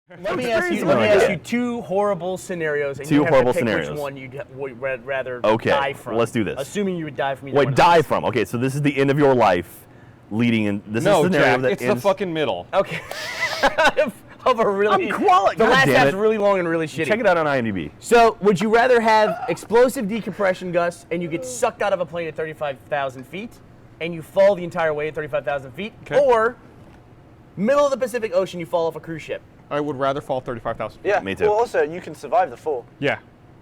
Let me ask you two horrible scenarios, and you have to pick which one you'd rather die from. Let's do this. Assuming you would die from either one. Wait, die from? Okay, so this is the end of your life, leading in. This is a scenario that it's the fucking middle. Okay. Of a really. The last half's really long and really shitty. Check it out on IMDb. So, would you rather have explosive decompression gusts and you get sucked out of a plane at 35,000 feet, and you fall the entire way at 35,000 feet, or middle of the Pacific Ocean, you fall off a cruise ship? I would rather fall 35,000 feet. Yeah, me too. Well, also, you can survive the fall. Yeah.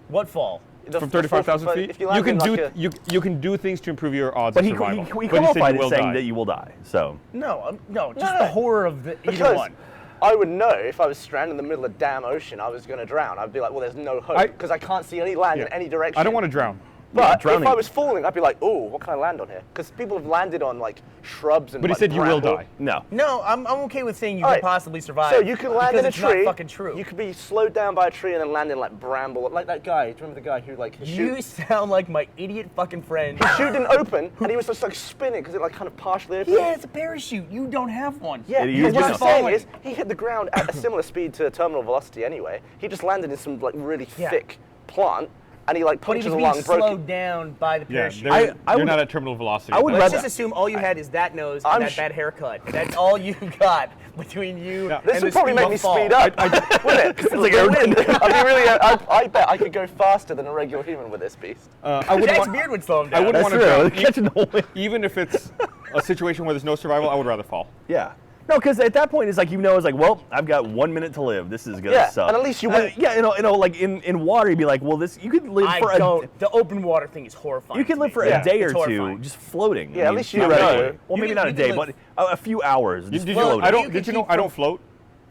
What fall? From 35,000 feet? If you can do you can do things to improve your odds of survival. He qualified as saying that you will die. So no, just the horror of either one. I would know if I was stranded in the middle of the damn ocean, I was going to drown. I'd be like, well, there's no hope because I can't see any land in any direction. I don't want to drown. But if I was falling, I'd be like, oh, what can I land on here? Because people have landed on like shrubs and. But he said you will die. No, I'm okay with saying you could possibly survive. So you can land in a tree. Not fucking true. You could be slowed down by a tree and then land in like bramble, like that guy. Do you remember the guy who like? You sound like my idiot fucking friend. His chute didn't open, and he was just like spinning because it like kind of partially opened. Yeah, it's a parachute. You don't have one. Yeah, what I'm saying is he hit the ground at a similar speed to terminal velocity anyway. He just landed in some like really thick plant. And he like punches along, broke. Slowed down by the parachute. You're not at terminal velocity. Let's just assume all you had is that nose and that bad haircut. That's all you got between you. Yeah. This would probably make me speed up, wouldn't it? It's like a wind. I bet I could go faster than a regular human with this beast. Jack's beard would slow him down. I wouldn't want to drown. Even if it's a situation where there's no survival, I would rather fall. Yeah. No, because at that point, it's like, well, I've got 1 minute to live. This is going to suck. And at least you wouldn't. Like in water, you'd be like, well, you could live The open water thing is horrifying. You could live for a day or two just floating. Yeah, at least you know. Well, maybe not a day, but a few hours just floating. Did you know I don't float?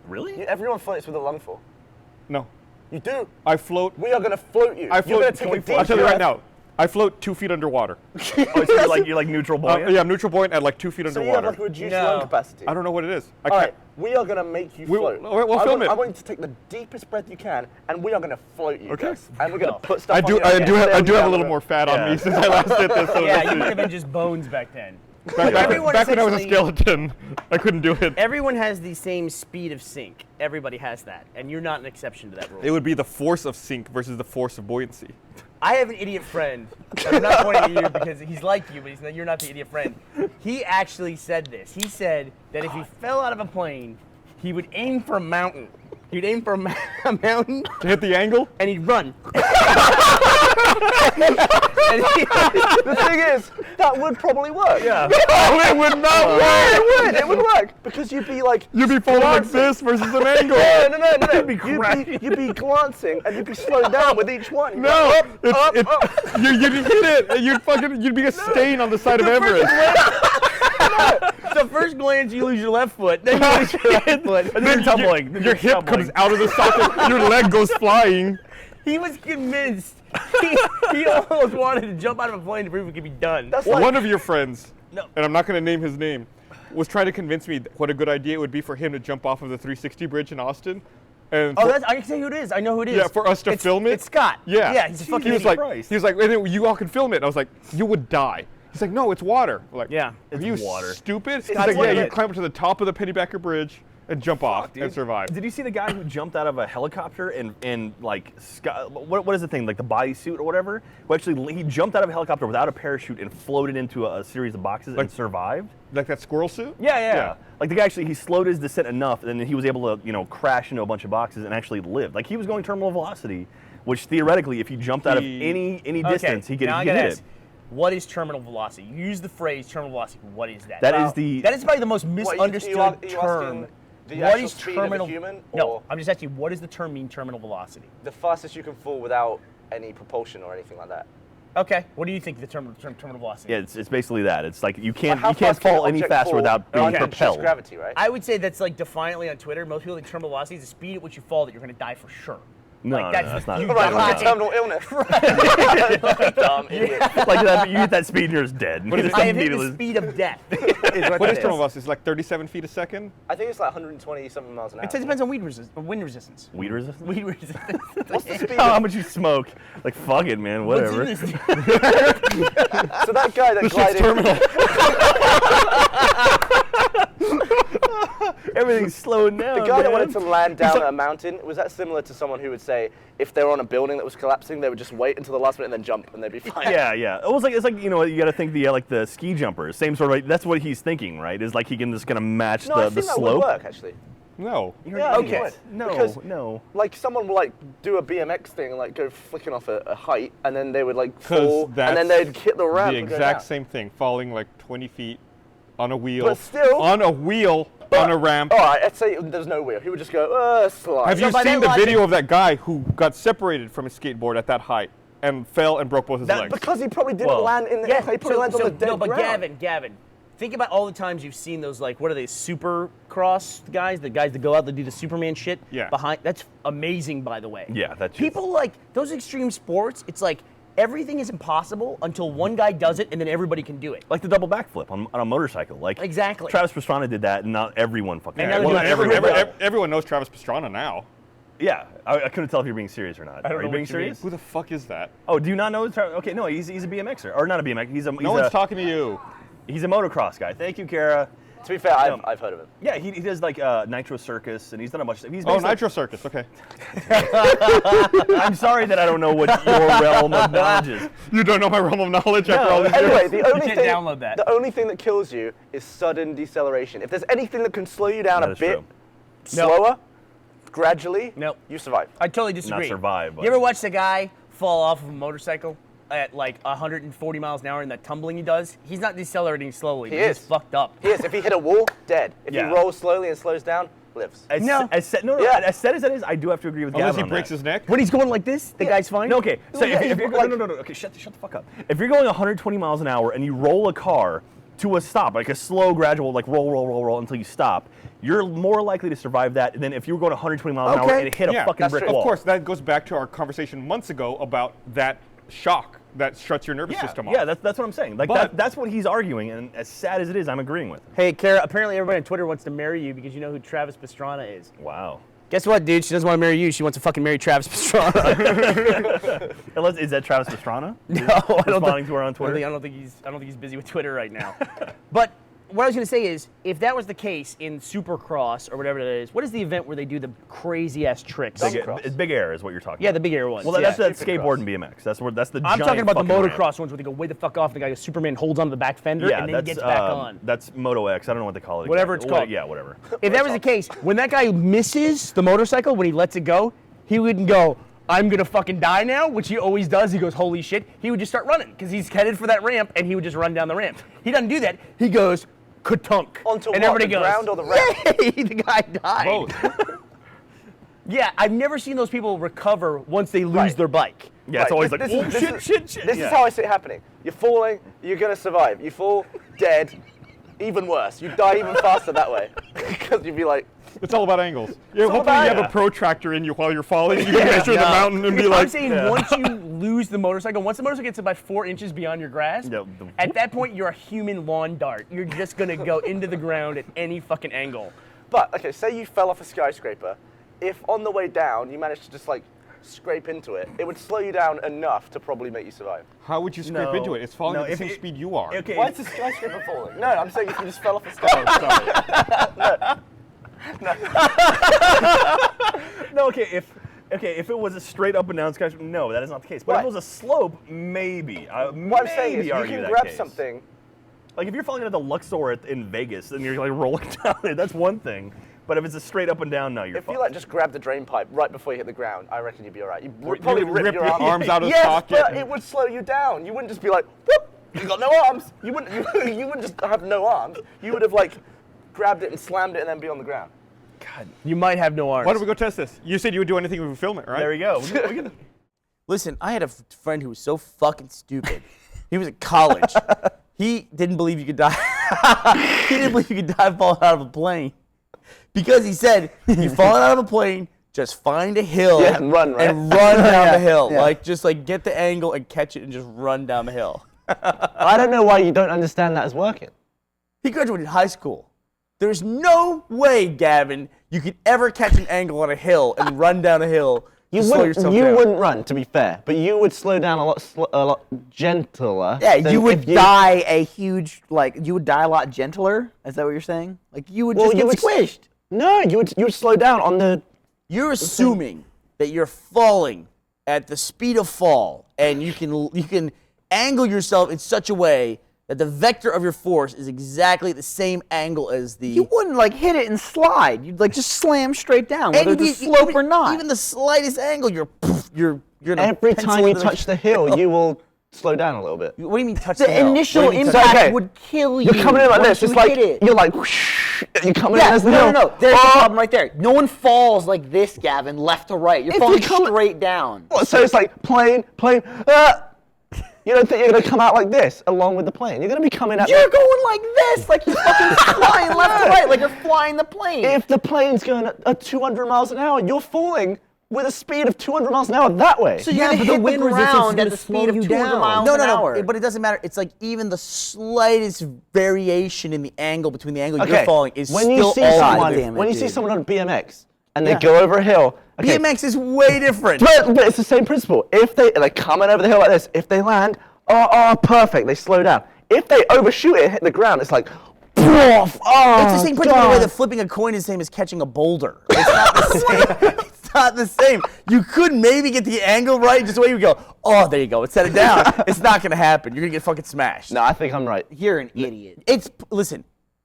Really? Yeah, everyone floats with a lungful. No. You do. I float. We are going to float you. I float. You're going to take a deep I'll tell you right now. I float 2 feet underwater. So you're like neutral buoyant? Yeah, I'm neutral buoyant at like 2 feet underwater. So you have like a reduced lung capacity. I don't know what it is. All right, we are going to make you float. We'll film it. I want you to take the deepest breath you can, and we are going to float you. Okay. And we're going to put stuff I on do. you. I do have a little more fat on me since I last did this. So yeah, you might have been just bones back then. Back when I was a skeleton, I couldn't do it. Everyone has the same speed of sink. Everybody has that, and you're not an exception to that rule. It would be the force of sink versus the force of buoyancy. I have an idiot friend. I'm not pointing at you because he's like you, but you're not the idiot friend. He actually said this. He said that if he fell out of a plane, he would aim for a mountain. He'd aim for a mountain. To hit the angle? And he'd run. The thing is, that would probably work. Yeah. No, it would not work. It would work because you'd be like. You'd be falling like this versus an angle. No. You'd be crashing. You'd be glancing and you'd be slowed down with each one. No, you'd hit it. You'd be a stain on the side of Everest. The first glance, you lose your left foot. Then you lose your right foot. And then you're tumbling. Your hip comes out of the socket. Your leg goes flying. He was convinced. He almost wanted to jump out of a plane to prove it could be done. One of your friends, and I'm not going to name his name, was trying to convince me what a good idea it would be for him to jump off of the 360 bridge in Austin. And I can say who it is. I know who it is. Yeah, for us to film it. It's Scott. Yeah. He's a fucking idiot. He was like, you all can film it. And I was like, you would die. He's like, no, it's water. We're like, it's you water. Stupid? He's like, you climb up to the top of the Pennybacker Bridge and jump off and survive. Did you see the guy who jumped out of a helicopter and like, what is the thing, like the bodysuit or whatever? Who actually, he jumped out of a helicopter without a parachute and floated into a series of boxes and survived? Like that squirrel suit? Yeah. Like the guy actually, he slowed his descent enough and then he was able to, crash into a bunch of boxes and actually lived. Like he was going terminal velocity, which theoretically, if he jumped out of any distance, he could hit it. What is terminal velocity? You use the phrase terminal velocity. What is that? That is probably the most misunderstood term. What is terminal? Human, no, I'm just asking you. What does the term mean? Terminal velocity. The fastest you can fall without any propulsion or anything like that. Okay. What do you think the terminal velocity? Yeah, it's basically that. It's like you can't fall any faster without being propelled. Gravity, right? I would say that's like defiantly on Twitter. Most people think terminal velocity is the speed at which you fall that you're going to die for sure. No, that's not. Like a terminal illness. Right. Dumb idiot. Like that, you hit that speed and you're just dead. I have hit the speed of death. What is terminal velocity? It's like 37 feet a second? I think it's like 120 something miles an hour. It depends on wind resistance. Weed resistance? Weed resistance. What's the speed? How much you smoke? Like, fuck it, man. Whatever. So that guy that glided. Everything's slowing down. The guy that wanted man. to land down a mountain, was that similar to someone who would say if they were on a building that was collapsing, they would just wait until the last minute and then jump and they'd be fine? Yeah. It's like you know, you got to think like the ski jumpers, same sort of. Like, that's what he's thinking, right? Is like he can just kind of match No, I the think that slope. would work actually. No. Yeah, Okay. No. Like someone will like do a BMX thing and like go flicking off a height, and then they would like fall, and then they'd hit the ramp. The and go exact down. same thing, falling like 20 feet on a wheel. But still- on a wheel on a ramp. All right, let's say there's no wheel. He would just go, slide. Have you by seen that the video logic- of that guy who got separated from his skateboard at that height and fell and broke both his legs? Because he probably didn't Well, land in the he probably landed on the dead no, but ground. Gavin, think about all the times you've seen those, like, what are they, super cross guys? The guys that go out that do the Superman shit Yeah. behind. That's amazing, by the way. Yeah, that's People like those extreme sports. It's like everything is impossible until one guy does it, and then everybody can do it. Like the double backflip on a motorcycle. Like Exactly. Travis Pastrana did that, and not everyone fucking. And did now it. they're Well, doing not everyone. Everyone knows Travis Pastrana now. Yeah, I couldn't tell if you're being serious or not. don't Are you know being what you mean. serious? Who the fuck is that? Oh, do you not know? Okay, no, he's a BMXer, or not a BMX. He's No one's talking to you. He's a motocross guy. Thank you, Kara. To be fair, I've heard of him. Yeah, he does like Nitro Circus, and he's done a bunch of stuff. He's Oh, based on- Nitro Circus, okay. I'm sorry that I don't know what your realm of knowledge is. You don't know my realm of knowledge after all these years? Anyway, the only can't thing download that. the only thing that kills you is sudden deceleration. If there's anything that can slow you down That a is bit true. slower, gradually, Nope. you survive. I totally disagree. survive, but- You ever watch the guy fall off of a motorcycle at like 140 miles an hour in that tumbling he does? He's not decelerating slowly. He but is. He's fucked up. He is. If he hit a wall, dead. If Yeah. he rolls slowly and slows down, lives. As No. sad as that is, I do have to agree with Unless Gavin he on breaks that. his neck? When he's going like this, the guy's fine. No, okay. So Yeah, if you're like- no. Okay, shut the fuck up. If you're going 120 miles an hour and you roll a car to a stop, like a slow, gradual, like roll until you stop, you're more likely to survive that than if you were going 120 miles an hour and it hit a fucking that's brick true. wall. Of course, that goes back to our conversation months ago about that shock that shuts your nervous system off. Yeah, that's what I'm saying. Like But- that's what he's arguing, and as sad as it is, I'm agreeing with him. Hey, Kara, apparently everybody on Twitter wants to marry you because you know who Travis Pastrana is. Wow. Guess what, dude? She doesn't want to marry you. She wants to fucking marry Travis Pastrana. Is that Travis Pastrana? No, I don't Responding think, to her on Twitter? I don't think he's busy with Twitter right now. But what I was going to say is, if that was the case in Supercross or whatever that is, what is the event where they do the crazy ass tricks? It's Big Air is what you're talking Yeah, about. the big air ones. Well, yeah. that's that Supercross. skateboard and BMX. That's the I'm giant talking about the fucking motocross ramp. ones where they go way the fuck off and the guy goes Superman holds onto the back fender Yeah, and then that's gets back on. That's Moto X. I don't know what they call it. Whatever exactly. it's called. Yeah, whatever. If that was the case, when that guy misses the motorcycle, when he lets it go, he wouldn't go, I'm gonna fucking die now, which he always does. He goes, holy shit. He would just start running because he's headed for that ramp and he would just run down the ramp. He doesn't do that. He goes, ka-tunk. Onto and what, everybody the goes, ground or the ramp? Yay, the guy died. Both. Yeah, I've never seen those people recover once they lose Right. their bike. Yeah, it's always This like, is- oh, this shit. This Yeah. is how I see it happening. You're falling, you're gonna survive. You fall dead, even worse. You die even faster that way. Because you'd be like, It's all about angles. Yeah, all hopefully about you have it. a protractor in you while you're falling. You can measure the mountain and be I'm like, saying once you lose the motorcycle, once the motorcycle gets about 4 inches beyond your grasp, Yeah, at that point you're a human lawn dart. You're just gonna go into the ground at any fucking angle. but okay, say you fell off a skyscraper. If on the way down you managed to just like scrape into it, it would slow you down enough to probably make you survive. how would you scrape No. into it? It's falling No, at the if same it- speed you are. Okay. Why is the skyscraper falling? No, I'm saying if you just fell off a skyscraper. No, okay, if it was a straight up and down skyscraper, no, that is not the case. But if Right. it was a slope, maybe. What I'm saying is you argue can that grab case. something. Like if you're falling into the Luxor in Vegas and you're like rolling down it, that's one thing. But if it's a straight up and down, no, you're If fucked. you like just grab the drain pipe right before you hit the ground, I reckon you'd be alright. You You would probably would rip your arm. arms out of Yes, socket. but it would slow you down. You wouldn't just be like, whoop, you got no arms. You wouldn't. You wouldn't just have no arms. You would have like grabbed it and slammed it and then be on the ground. God, You might have no arms. Why don't we go test this? You said you would do anything if we film it, right? there we go. We can- Listen, I had a friend who was so fucking stupid. He was in college. He didn't believe you could die. He didn't believe you could die falling out of a plane. Because he said, you fall out of a plane, just find a hill Yeah, and run, right? and run down the hill. yeah. Like, just like get the angle and catch it and just run down the hill. I don't know why you don't understand that as working. He graduated high school. There's no way, Gavin, you could ever catch an angle on a hill and run down a hill You slow yourself down. You wouldn't run, to be fair, but you would slow down a lot gentler. Yeah, than you would if you- die a huge, like, you would die a lot gentler? Is that what you're saying? Like, you would just get squished. No, you would slow down on the... You're assuming that you're falling at the speed of fall, and you can angle yourself in such a way that the vector of your force is exactly the same angle as the... You wouldn't, like, hit it and slide. You'd, like, just slam straight down, whether it's a slope or not. Even the slightest angle, you're gonna Every pencil time you into the- touch the hill, you will slow down a little bit. What do you mean touch the The hill? initial What do you mean impact Okay. would kill you. You're coming in like once this. It's you like, hit it. you're like, whoosh, you're coming in Yeah, as the hill. no. There's the problem right there. No one falls like this, Gavin, left to right. You're If falling you come- straight down. So it's like plane. You don't think you're going to come out like this along with the plane. You're going to be coming out. You're going like this, like you're fucking flying left to right, like you're flying the plane. If the plane's going at 200 miles an hour, you're falling with a speed of 200 miles an hour that way. So you're gonna hit the ground at the speed of 200 miles No, an hour. but it doesn't matter. It's like even the slightest variation in the angle between the angle you're Okay, falling is when you still see all someone, damn it, when you see dude. someone on BMX and they go over a hill, okay, BMX is way different. but it's the same principle. If they're coming over the hill like this, if they land, perfect, they slow down. If they overshoot it and hit the ground, it's like, It's the same principle the way that flipping a coin is the same as catching a boulder. It's not the same. It's not the same. You could maybe get the angle right, just the way you go, oh, there you go, set it down. It's not going to happen. You're going to get fucking smashed. No, I think I'm right. You're an idiot. Listen,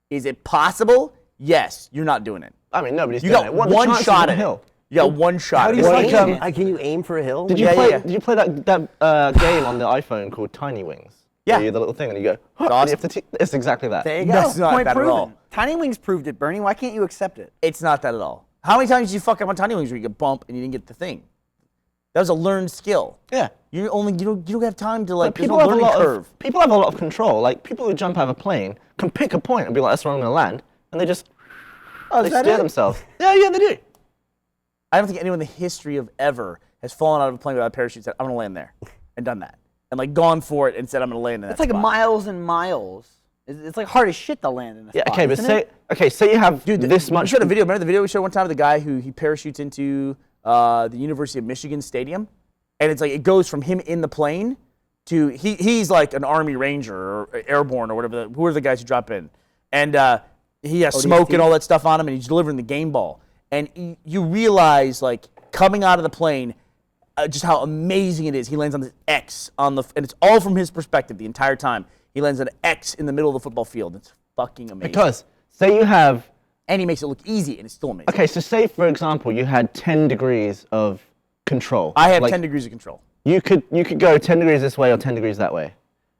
is it possible? Yes, you're not doing it. I mean, nobody's You doing got it. What are the one chances shot on a at hill? it. You got one shot. How do you at it. aim? Can you aim for a hill? Did you Yeah, play? yeah. Did you play that game on the iPhone called Tiny Wings? Yeah. Where you the little thing and you go. Huh, It's and you have to it's exactly that. There you go. That's not Point that at proven. all. Tiny Wings proved it, Bernie. Why can't you accept it? It's not that at all. How many times did you fuck up on Tiny Wings where you get bump and you didn't get the thing? That was a learned skill. Yeah. You don't have time to But there's no learning curve. people have a lot of control. Like people who jump out of a plane can pick a point and be like, "That's where I'm going to land," and they just they steer themselves. Yeah, they do. I don't think anyone in the history of ever has fallen out of a plane without a parachute and said, I'm going to land there, and done that. And like gone for it and said, I'm going to land in that It's like spot. miles and miles. It's like hard as shit to land in a Yeah. spot, Okay, but isn't it? say you have this We much. showed a video. Remember the video we showed one time of the guy who he parachutes into the University of Michigan Stadium? And it's like it goes from him in the plane to he's like an Army Ranger or airborne or whatever. Who are the guys who drop in? And he has smoke and all that stuff on him, and he's delivering the game ball. And you realize, like, coming out of the plane, just how amazing it is. He lands on this X and it's all from his perspective the entire time. He lands on an X in the middle of the football field. It's fucking amazing. Because say you have. And he makes it look easy, and it's still amazing. Okay, so say for example you had 10 degrees of control. I have Like, 10 degrees of control. You could go 10 degrees this way or 10 degrees that way,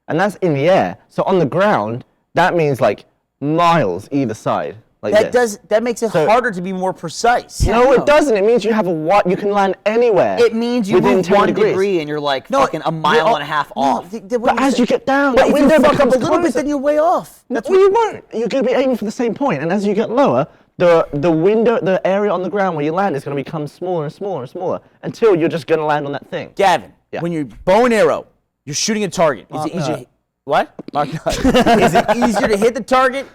and that's in the air. So on the ground, that means like miles either side. Like That makes it harder to be more precise. No, it doesn't. It means you have you can land anywhere. It means you within move 10 1 degrees. degree and you're like fucking a mile and a half off. But as you get down, But that if you window fuck up becomes a little bit, closer. then you're way off. Well, you won't. You're going to be aiming for the same point, and as you get lower, the area on the ground where you land is going to become smaller and smaller and smaller until you're just going to land on that thing. Gavin, Yeah. when you bow and arrow, you're shooting a target. Is it easier? What? Is it easier to hit the target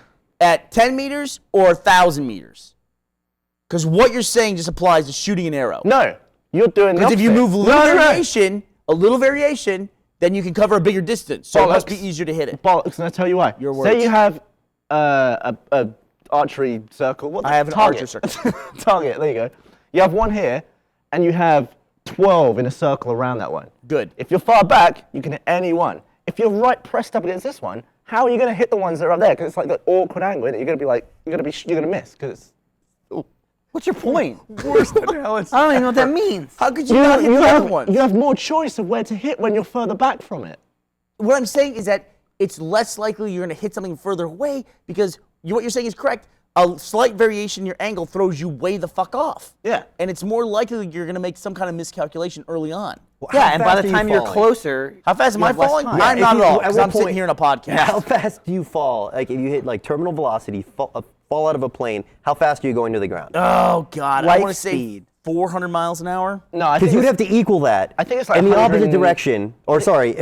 at 10 meters or 1,000 meters? Because what you're saying just applies to shooting an arrow. No, you're doing the Because if you opposite. move a little variation, then you can cover a bigger distance. So it must be easier to hit it. Bollocks, and I'll tell you why. Your Say words. you have a archery circle. I have an target. archer circle. Target, there you go. You have one here, and you have 12 in a circle around that one. Good. If you're far back, you can hit any one. If you're right pressed up against this one, how are you going to hit the ones that are up there? Because it's like the awkward angle that you're going to be like, you're going to miss because it's. What's your point? Worse than hell. I don't even know what that means. How could you not hit the other ones? You have more choice of where to hit when you're further back from it. What I'm saying is that it's less likely you're going to hit something further away because what you're saying is correct. A slight variation in your angle throws you way the fuck off. Yeah. And it's more likely you're going to make some kind of miscalculation early on. Yeah, and by fast the are you time you're falling? closer, How fast am you I have less falling? time. I'm if not you- at all, at because what I'm sitting point- here in a podcast. How fast do you fall? Like if you hit like terminal velocity, fall out of a plane, how fast are you going to the ground? Oh, God. I Light want to say speed. 400 miles an hour. No, I Because think you'd it's- have to equal that I think it's like in the opposite 100 direction, or sorry,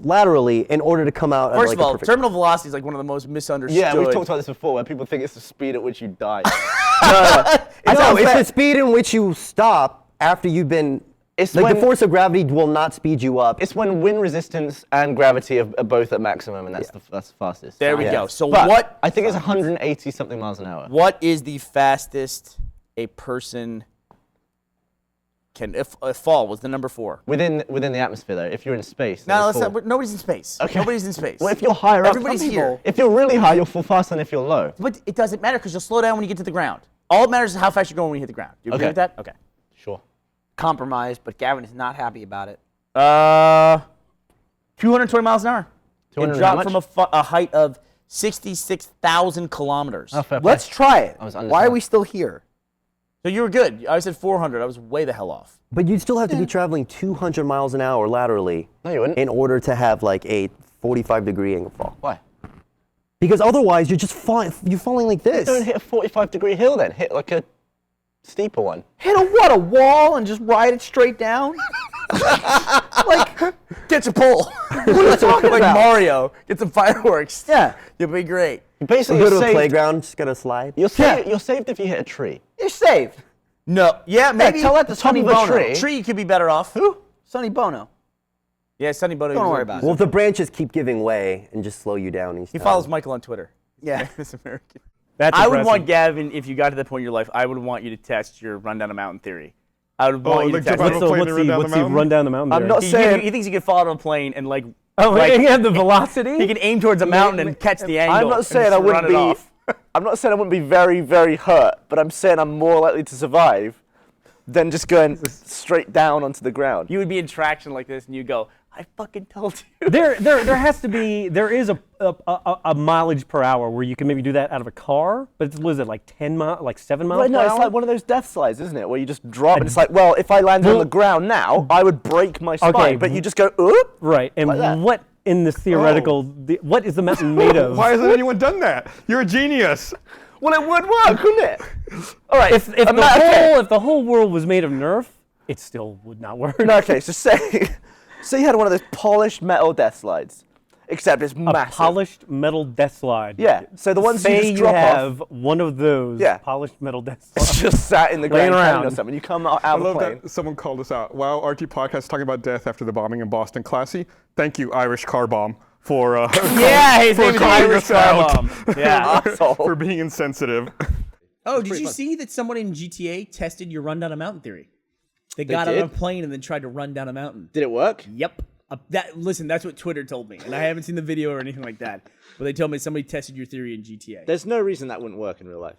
laterally, in order to come out. First like of all, a perfect terminal velocity is like one of the most misunderstood. Yeah, we've talked about this before, where people think it's the speed at which you die. No, it's the speed in which you stop after you've been It's Like when, the force of gravity will not speed you up. It's when wind resistance and gravity are both at maximum, and that's the fastest. There we Yeah. go. So But what? I think it's 180 something miles an hour. What is the fastest a person can fall? Was the number 4? Within the atmosphere, though. If you're in space. No, then let's it's not, nobody's in space. Okay. Nobody's in space. Well, if you're higher up, Everybody's some people- here. If you're really high, you'll fall faster than if you're low. But it doesn't matter because you'll slow down when you get to the ground. All that matters is how fast you're going when you hit the ground. Do you agree Okay. with that? Okay. Sure. Compromised, but Gavin is not happy about it. 220 miles an hour. 200 It how dropped much? from a height of 66,000 kilometers. Oh, fair play. Let's try it. I was Why are underselling. we still here? So you were good. I said 400. I was way the hell off. But you'd still have to be traveling 200 miles an hour laterally No, you wouldn't. in order to have like a 45-degree angle fall. Why? Because otherwise, you're just you're falling like this. Don't hit a 45-degree hill then. Hit like a steeper one. Hit a wall and just ride it straight down? Get your pole. What are you talking like about? Mario. Get some fireworks. Yeah. You'll be great. Basically, Go you're to a saved. playground, just gotta slide. You're saved if you hit a tree. You're saved. No. Yeah, maybe. Tell that to top Sonny of a Bono. tree. Tree could be better off. Who? Sonny Bono. Yeah, Sonny Bono. Don't worry about it. Well, if the branches keep giving way and just slow you down, He follows Michael on Twitter. Yeah. This American. That's I would impressive. want Gavin, if you got to the point in your life, I would want you to test your run down a mountain theory. I would want you to like test jump out it. of a plane and run down the What's the mountain? run down the mountain? I'm theory? not saying. He thinks he could fall out of a plane and like. Oh, like, and you have the velocity. he can aim towards a mountain and catch the angle. I'm not and saying just I wouldn't run it be. off. I'm not saying I wouldn't be very, very hurt, but I'm saying I'm more likely to survive than just going straight down onto the ground. You would be in traction like this, and you go, "I fucking told you." There has to be. There is a mileage per hour where you can maybe do that out of a car, but it's, what is it, like 7 miles Well, no, per it's hour? like one of those death slides, isn't it? Where you just drop and it's like, well, if I landed on the ground now, I would break my spine. Okay. But you just go, oop. Right, and Like that. what in this theoretical, what is the mountain made of? Why hasn't anyone done that? You're a genius. Well, it would work, wouldn't it? All right. If the whole world was made of Nerf, it still would not work. No, okay, so say you had one of those polished metal death slides, except it's A massive. polished metal death slide. Yeah, so the ones Say you just drop have off, one of those Yeah. polished metal death it's slides. just sat in the Laying Grand Canyon or around. something. You come out I of the love plane. that someone called us out. Wow, RT podcast talking about death after the bombing in Boston. Classy. Thank you, Irish car bomb, for Yeah, his for name is calling Irish us out. Car Bomb. Yeah. Asshole. for being insensitive. Oh, did you see that someone in GTA tested your run down a mountain theory? They got did? on a plane and then tried to run down a mountain. Did it work? Yep. Listen, that's what Twitter told me, and I haven't seen the video or anything like that. But they told me somebody tested your theory in GTA. There's no reason that wouldn't work in real life.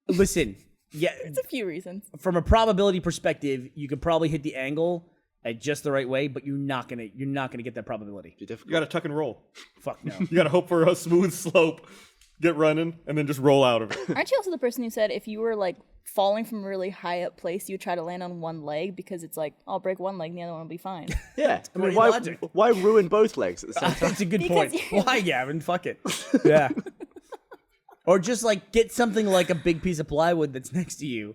Listen, yeah, It's a few reasons. from a probability perspective, you could probably hit the angle at just the right way, but you're not gonna get that probability. You got to tuck and roll. Fuck no. You got to hope for a smooth slope, get running, and then just roll out of it. Aren't you also the person who said if you were like falling from a really high up place, you would try to land on one leg because it's like, I'll break one leg and the other one will be fine. Yeah. I mean, Great why logic. ruin both legs at the same time? That's a good Because point. you- Why, Gavin? Fuck it. Yeah. Or just like get something like a big piece of plywood that's next to you,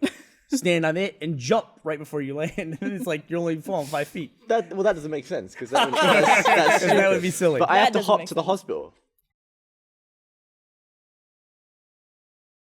stand on it, and jump right before you land. And it's like you're only falling 5 feet. That doesn't make sense because that would be That would be silly. But I That have to doesn't hop make to the sense. hospital.